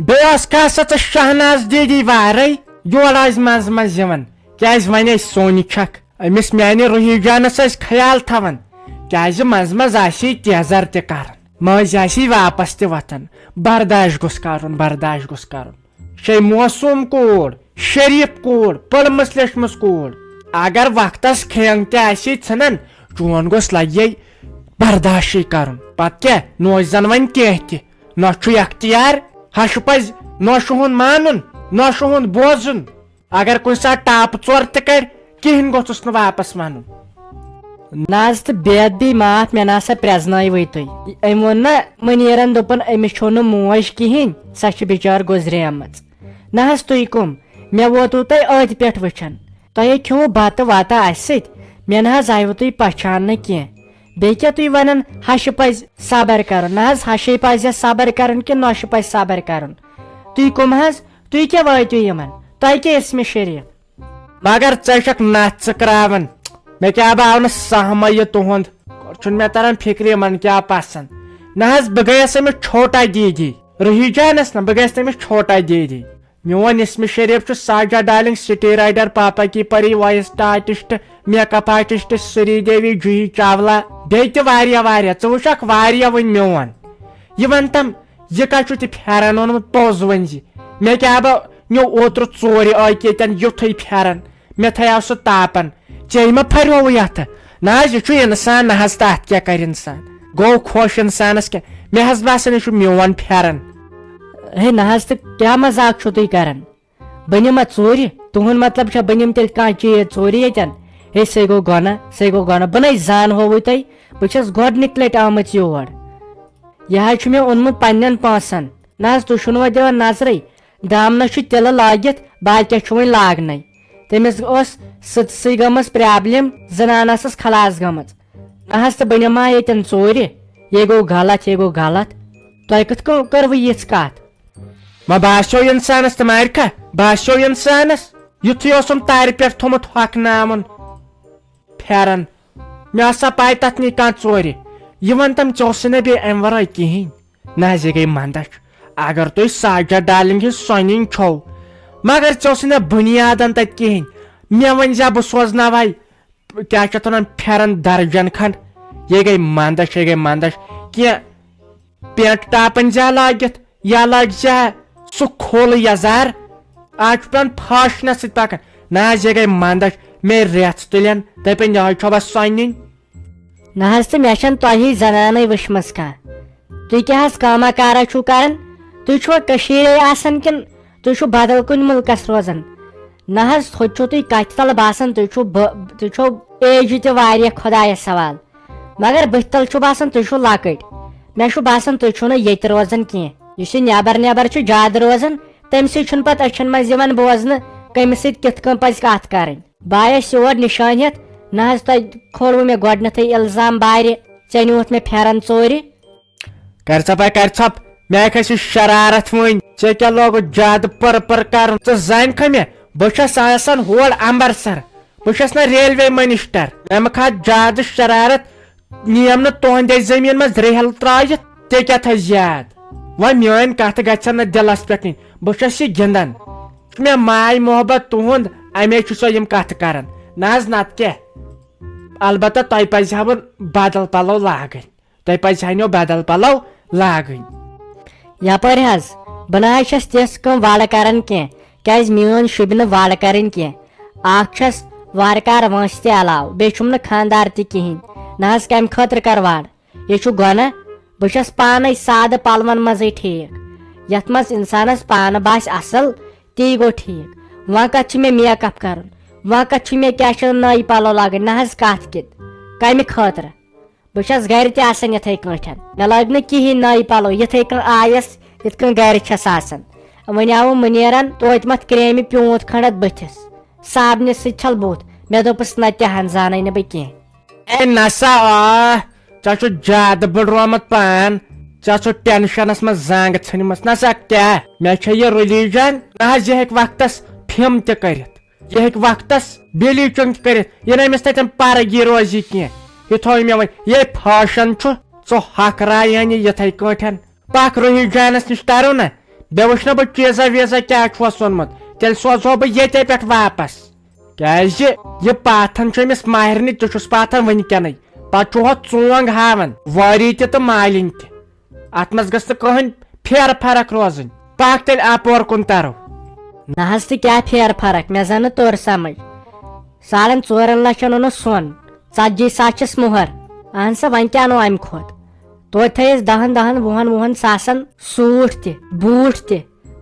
بیس کھسا ژٕ شہناز دیدی وارے یور آز مز یوان کیاز وۄنۍ ٲسۍ سونہِ چھکھ أمِس میانہِ روحی جانس ٲسۍ خیال تھاوان کیازِ مز آسی تیزر تہِ کران مٔنٛزۍ آسی واپس تہِ وتھان برداش گوٚژھ کرُن شے موسوٗم کوٗر شریٖف کوٗر پٔرمٕژ لیچھمٕژ کوٗر اگر وقتس کھٮ۪نگ تہِ آسی ژھٕنان چون گوٚژھ لگے برداشٕے کرُن پتہٕ کیٛاہ نوچ زن وۄنۍ کینٛہہ تہِ نہ چھُ اختیار ہشہِ پزِ نوشہِ ہُنٛد مانُن نوشہِ ہُنٛد بوزُن اگر کُنہِ ساتہٕ ٹاپہٕ ژور تہِ کرِ کہیٖنۍ گوٚژھُس نہٕ واپس ونُن ناز تہٕ بیدبی معاف مےٚ نسا پرٛزنٲیوٕے تُہۍ أمۍ ووٚن نا مُنیٖرن دوٚپُن أمِس چھُ نہٕ موج کِہینۍ سۄ چھِ بِچٲر گُزریمٕژ نہ حظ تُہۍ کُم مےٚ ووتوٕ تۄہہِ أتھۍ پٮ۪ٹھ وٕچھان تۄہے کھیوٚوٕ بتہٕ وتہٕ اسہِ سۭتۍ مےٚ نہ حظ آیوٕ تُہۍ پہچاننہٕ کینٛہہ بیٚیہِ کیٛاہ تُہۍ ونان ہشہِ پزِ صبر کرُن نہ حظ ہشے پزِ صبر کرُن کہِ نۄشہِ پزِ صبر کرُن تُہۍ کُم حظ تُہۍ کیٛاہ وٲتِو یِمن تۄہہِ کیٛاہ اسمہِ شریٖف مگر ژےٚ چھکھ نتھ ژٕکراوان مےٚ کیٛاہ آو نہٕ سہمے یہِ تُہُنٛد چھُنہٕ مےٚ تران فِکرِ یِمن کیٛاہ پسنٛد نہ حظ بہٕ گٔیس أمِس چھوٹا دیدی روحی جانس نہ بہٕ گٔیس تٔمِس چھوٹا دیدی میون اسمہِ شریٖف چھُ ساجا ڈارلنگ سٹی رائڈر پاپا کی پری voice artist make up artist Sridevi Juhi Chawla بیٚیہِ تہِ واریاہ ژٕ وٕچھکھ واریاہ وۄنۍ میون یہِ ون تم یہِ کتہِ چھُ تہِ پھیرن اوٚنمُت پوٚز ؤنۍ زِ مےٚ کیٛاہ بہٕ نیوٗ اوترٕ ژورِ ٲکۍ ییٚتٮ۪ن یُتھُے پھیرن مےٚ تھایو سُہ تاپن ژےٚ ما پھریووُے اتھٕ نہ حظ یہِ چھُ انسان نہ حظ تتھ کیٛاہ کرِ انسان گوٚو خۄش انسانس کیٛاہ مےٚ حظ باسان یہِ چھُ میون پھیرن ہے نہ حظ تہٕ کیٛاہ مزاق چھُو تُہۍ کران بہٕ نِما ژوٗرِ تُہُنٛد مطلب چھا بہٕ نِمہٕ تیٚلہِ کانٛہہ چیٖز ژوٗرِ ییٚتٮ۪ن ہے سُے گوٚو گۄناہ بہٕ نَے زانہووٕے تۄہہِ بہٕ چھس گۄڈنِکۍ لٹہِ آمٕژ یور یہِ حظ چھُ مےٚ اوٚنمُت پننٮ۪ن پونٛسن نہ حظ تُہۍ چھُو نہٕ وۄنۍ دِوان نظرے دامنس چھُ تِلہٕ لٲگِتھ باقیس چھُ وۄنۍ لاگنے تٔمِس ٲس سٕژسٕے گٔمٕژ پرابلم زنان ٲسٕس خلاس گٔمٕژ نہ حظ تہٕ بہٕ نِما ییٚتٮ۪ن ژوٗرِ یہِ گوٚو غلط تۄہہِ کِتھ کٔنۍ کٔروٕ یِژھ کتھ ما باسیو انسانس تہٕ مارکھا باسیو انسانس یُتھُے اوسُم تارِ پٮ۪ٹھ تھوٚمُت ہۄکھناوُن پھیرن مےٚ ٲس سا پاے تتھ نی کانٛہہ ژورِ یہِ ون تم ژےٚ اوسُے نہٕ بیٚیہِ امہِ ورٲے کِہینۍ نہ حظ یہِ گٔے منٛدچھ اگر تُہۍ ساجا ڈارلنگ ہِنٛز سۄنٕنۍ چھو مگر ژےٚ اوسُے نہٕ بُنیادن تتہِ کِہینۍ مےٚ ؤنۍ زِ بہٕ سوزناوے کیٛاہ چھِ اتھ ونان پھیرن درجن کھنڈ یہِ گٔے منٛدچھ کینٛہہ پینٹ ٹاپن زیا لٲگِتھ یا لٲگۍ زیا سُہ کھوٚل یزار آز چھُ پیٚوان فاشنس سۭتۍ پکان نہ حظ یہِ گٔے منٛدچھ مےٚ رٮ۪ژھ تُلن دپن یہے چھوا سۄنٕنۍ نہ حظ تہٕ مےٚ چھنہٕ تۄہی زنانٕے وٕچھمٕژ کانٛہہ تُہۍ کیٛاہ حظ کاما کارا چھُو کران تُہۍ چھُوا کٔشیٖرے آسان کِنہٕ تُہۍ چھُو بدل کُنہِ مُلکس روزان نہ حظ ہوٚتہِ چھُو تُہۍ کتھِ تل باسان تُہۍ چھُو ایجہِ تہِ واریاہ خۄدایس سوال مگر بٕتھِ تل چھُ باسان تُہۍ چھُو لۄکٕٹۍ مےٚ چھُ باسان تُہۍ چھُو نہٕ ییٚتہِ روزان کینٛہہ یُس یہِ نٮ۪بر چھُ زیادٕ روزان تمہِ سۭتۍ چھُنہٕ پتہٕ أچھن منٛز یِوان بوزنہٕ کٔمِس سۭتۍ کِتھ کٔنۍ پزِ کتھ کرٕنۍ بہٕ آیس یور نِشٲنۍ ہٮ۪تھ نہ حظ تۄہہِ کھولوٕ مےٚ گۄڈنیتھٕے الزام بارِ ژےٚ نیوٗتھ مےٚ پھیرن ژوٗرِ کر ژھۄپ مےٚ کھسہِ شرارت وۄنۍ ژےٚ کیٛاہ لوگُتھ زیادٕ پٔر کرُن ژٕ زانکھا مےٚ بہٕ چھس آسان ہور امبرسر بہٕ چھس نہٕ ریلوے منسٹر مےٚ مہ کھات زیادٕ شرارت نِیم نہٕ تُہنٛدے زٔمیٖن منٛز ریہل ترٲیِتھ ژےٚ کیٛاہ تھٲے یاد وۄنۍ میٲنۍ کتھ گژھن نہٕ دِلس پٮ۪ٹھ نِنۍ بہٕ چھس یہِ گنٛدان چھُ مےٚ ماے محبت تُہُنٛد امے چھُ سۄ یِم کتھٕ کران نہ حظ نتہٕ کیٛاہ البتہ تۄہہِ پزِ ہا بدل پلو لاگٕنۍ یپٲرۍ حظ بہٕ نہ حظ چھس تِژھ کٲم وارٕ کران کینٛہہ کیازِ میٲنۍ شوٗبہِ نہٕ وارٕ کرٕنۍ کینٛہہ اکھ چھس وارٕ کارٕ وٲنٛسہِ تہِ علاوٕ بیٚیہِ چھُم نہٕ خانٛدار تہِ کِہینۍ نہ حظ کمہِ خٲطرٕ کر وارٕ یہِ چھُ گۄناہ بہٕ چھس پانے سادٕ پلون منٛزٕے ٹھیٖک یتھ منٛز انسانس پانہٕ باسہِ اصل تی گوٚو ٹھیٖک وۄنۍ کتھ چھُ مےٚ میک اپ کرُن وۄنۍ کتھ چھُ مےٚ کیٛاہ چھِ نٔے پلو لاگٕنۍ نہ حظ کتھ کِتھ کمہِ خٲطرٕ بہٕ چھس گرِ تہِ آسان یِتھٕے کٲٹھۍ مےٚ لٲگۍ نہٕ کِہینۍ نٔے پلو یِتھٕے کٔنۍ آیس یِتھ کٔنۍ گرِ چھس آسان وۄنۍ آوُم مُنیٖرن توتہِ متھ کرٛیمہِ پیوٗنٛت کھنڈ بٕتھِس صابنہِ سۭتۍ چھل بُتھ مےٚ دوٚپُس نہ تہِ ہن زانے نہٕ بہٕ کینٛہہ اے نسا ژےٚ چھُ زیادٕ بٕڈرومُت پان ژےٚ چھُ ٹینشنس منٛز زنٛگ ژھٕنمٕژ نسا کیٛاہ مےٚ چھےٚ یہِ ریٚلیٖجن نہ حظ یہِ ہیٚکہِ وقتس فِم تہِ کٔرِتھ یہِ ہیٚکہِ وقتس بِلیٖچنگ تہِ کٔرِتھ یہِ نہٕ أمِس تتٮ۪ن پرگی روزی کینٛہہ یہِ تھوٚو مےٚ وۄنۍ یے فاشن چھُ ژٕ ہۄکھراے ہن یہِ یِتھٕے کٲٹھۍ پکھ روحی جانس نِش ترو نہ بے وچھ نا بہٕ چیٖزا ویٖزا کیٛاہ چھُس اوٚنمُت تیٚلہِ سوزہو بہٕ ییٚتے پٮ۪ٹھ واپس کیٛازِ یہِ پاتھن چھُ أمِس ماہرنہِ تہِ چھُس پاتھن وٕنکیٚنٕے پتہٕ چھُ ہۄ ژونگ ہاوان وٲری تہِ تہٕ مالِنۍ تہِ اتھ منٛز گٔژھ نہٕ کٕہٕنۍ پھیرٕ فرق روزٕنۍ پاک تیٚلہِ اپور کُن ترو نہ حظ تہٕ کیٛاہ پھیرٕ فرق مےٚ زن نہٕ توٚر سمجھ 4.5 لچھن اوٚنُس سۄن 40,000 چھس مُہر اہن سا وۄنۍ تہِ انو امہِ کھۄتہٕ توتہِ تھٲیِس 10-20 ساسن سوٗٹ تہِ بوٗٹھ تہِ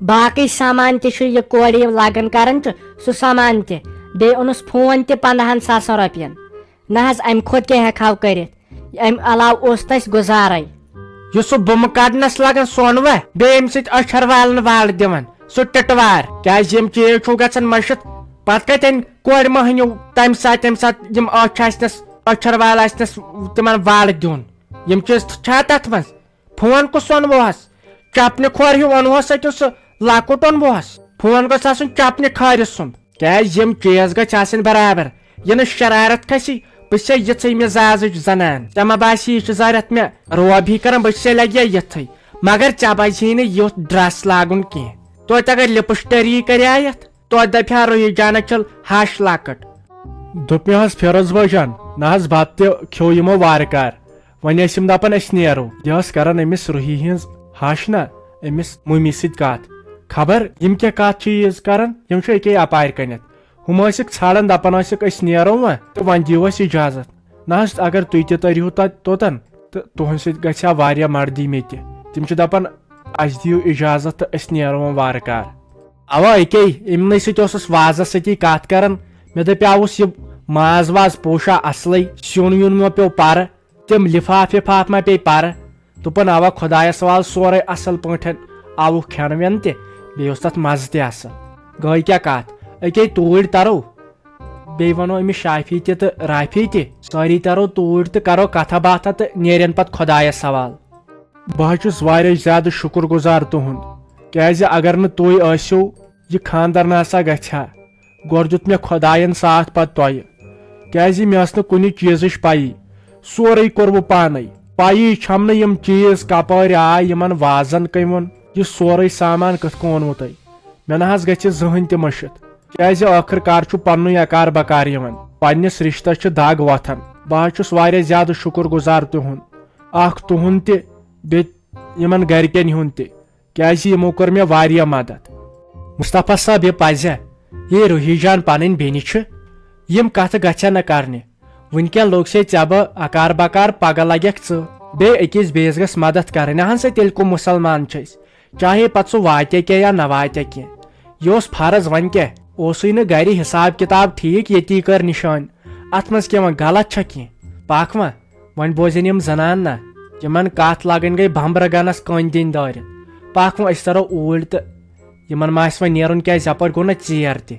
باقٕے سامان تہِ چھُ یہِ کورِ یہِ لگن کران چھُ سُہ سامان تہِ بیٚیہِ اوٚنُس فون تہِ 15,000 رۄپین نہ حظ امہِ کھۄتہٕ کیٛاہ ہٮ۪کہو کٔرِتھ امہِ علاوٕ اوس نہٕ اسہِ گُزارے یہِ سُہ بُمہٕ کڑنس لگان سۄنوا بیٚیہِ امہِ سۭتۍ أچھر والنہٕ والہٕ دِوان سُہ ٹٹوار کیٛازِ یِم چیٖز چھُو گژھان مٔشِتھ پتہٕ کتٮ۪ن کورِ مٔہنیو تمہِ ساتہٕ یِم أچھ آسنس أچھر وال آسنس تِمن والہٕ دیُن یِم چیٖز چھا تتھ منٛز فون کُس اوٚنوہس چپنہِ کھور ہیوٗ اوٚنوہس کِنہٕ سُہ لۄکُٹ اوٚنوہس فون گوٚژھ آسُن چپنہِ کھارِ سُنٛد کیٛازِ یِم چیٖز گژھِ آسٕنۍ برابر یہِ نہٕ شرارت کھسی بہٕ چھسے یِژھٕے مزاجٕچ زنان ژےٚ ما باسی یہِ چھِ ضرورت مےٚ روب ہی کران بہٕ چھسے لگہِ یِتھٕے مگر ژےٚ پزِ نہٕ یُتھ ڈرس لاگُن کینٛہہ توتہِ اگر لپسٹری کریا یتھ توتہِ دپہِ ہا روحی جانس چھل ہش لۄکٕٹ دوٚپ مےٚ حظ فیروز بٲے جان نہ حظ بتہٕ تہِ کھیو یِمو وارٕ کار وۄنۍ ٲسۍ یِم دپان أسۍ نیرو یہِ ٲس کران أمِس روحی ہِنٛز ہش نا أمِس مٔمی سۭتۍ کتھ خبر یِم کیٛاہ کتھ چیٖز کران یِم چھِ أکے اپارِ کٔنٮ۪تھ ہُم ٲسِکھ ژھانڈان دپان ٲسِکھ أسۍ نیرو وۄنۍ تہٕ وۄنۍ دِیِو اَسہِ اِجازت نہ حظ اگر تُہۍ تہِ تٔرِہو تتہِ توٚتن تہٕ تُہنٛدِ سۭتۍ گژھِ ہا واریاہ مردی مےٚ تہِ تِم چھِ دپان اسہِ دِیِو اِجازت تہٕ أسۍ نیرو وۄنۍ وارٕ کار اوا أکے یِمنٕے سۭتۍ اوسُس وازس سۭتی کتھ کران مےٚ دپیاوُس یہِ ماز واز پوشا اصلٕے سیُن ویُن ما پیٚو پرٕ تِم لفاف وفاف ما پیٚیہِ پرٕ دوٚپُن اوا خۄدایس حوالہٕ سورُے اصل پٲٹھۍ آوُکھ کھٮ۪ن وٮ۪ن تہِ بیٚیہِ اوس تتھ مزٕ تہِ اصل گٔے کیٛاہ کتھ أکے توٗرۍ ترو بیٚیہِ ونو أمِس شافی تہِ تہٕ رافی تہِ سٲری ترو توٗرۍ تہٕ کرو کتھا باتھا تہٕ نیرن پتہٕ خۄدایس حوالہٕ بہٕ حظ چھُس واریاہ زیادٕ شُکر گُزار تُہُنٛد کیٛازِ اگر نہٕ تُہۍ ٲسِو یہِ خانٛدر نہ ہسا گژھِ ہا گۄڈٕ دیُت مےٚ خۄداین ساتھ پتہٕ تۄہہِ کیٛازِ مےٚ ٲس نہٕ کُنہِ چیٖزٕچ پیی سورُے کوٚر بہٕ پانے پیی چھم نہٕ یِم چیٖز کپٲرۍ آے یِمن وازن کٔمۍ ووٚن یہِ سورُے سامان کِتھ کٔنۍ اوٚنوٕ تۄہہِ مےٚ نہ حظ گژھِ زٕہٕنۍ تہِ مٔشِتھ کیٛازِ ٲخٕر کار چھُ پننُے اکار بکار یِوان پننِس رشتس چھِ دگ وۄتھان بہٕ حظ چھُس واریاہ زیادٕ شُکر گُزار تُہُنٛد اکھ تُہُنٛد تہِ بیٚیہِ یِمن گرِکٮ۪ن ہُنٛد تہِ کیٛازِ یِمو کٔر مےٚ واریاہ مدد مصطفیٰ صٲب یہِ پزِ یے روحی جان پنٕنۍ بیٚنہِ چھِ یِم کتھٕ گژھن نہٕ کرنہِ وُنکیٚن لوٚگ سے ژےٚ بہٕ اکار بکار پگہہ لگٮ۪کھ ژٕ بیٚیہِ أکِس بیٚیِس گژھِ مدد کرٕنۍ اہن سا تیٚلہِ کُم مُسلمان چھِ أسۍ چاہے پتہٕ سُہ واتہِ کینٛہہ یا نہ واتہِ کینٛہہ یہِ اوس فرض وۄنۍ کیٛاہ اوسُے نہٕ گرِ حساب کِتاب ٹھیٖک ییٚتی کٔر نِشٲنۍ اتھ منٛز کیٛاہ وۄنۍ غلط چھا کینٛہہ پاک وۄنۍ وۄنۍ بوزن یِم زنان نہ یِمن کتھ لاگٕنۍ گٔے بمبرٕ گنس کٔنۍ دِنۍ دٲرِتھ پاک وۄنۍ أسۍ ترو اوٗرۍ تہٕ یِمن ما آسہِ وۄنۍ نیرُن کیٛازِ یپٲرۍ گوٚو نہ ژیر تہِ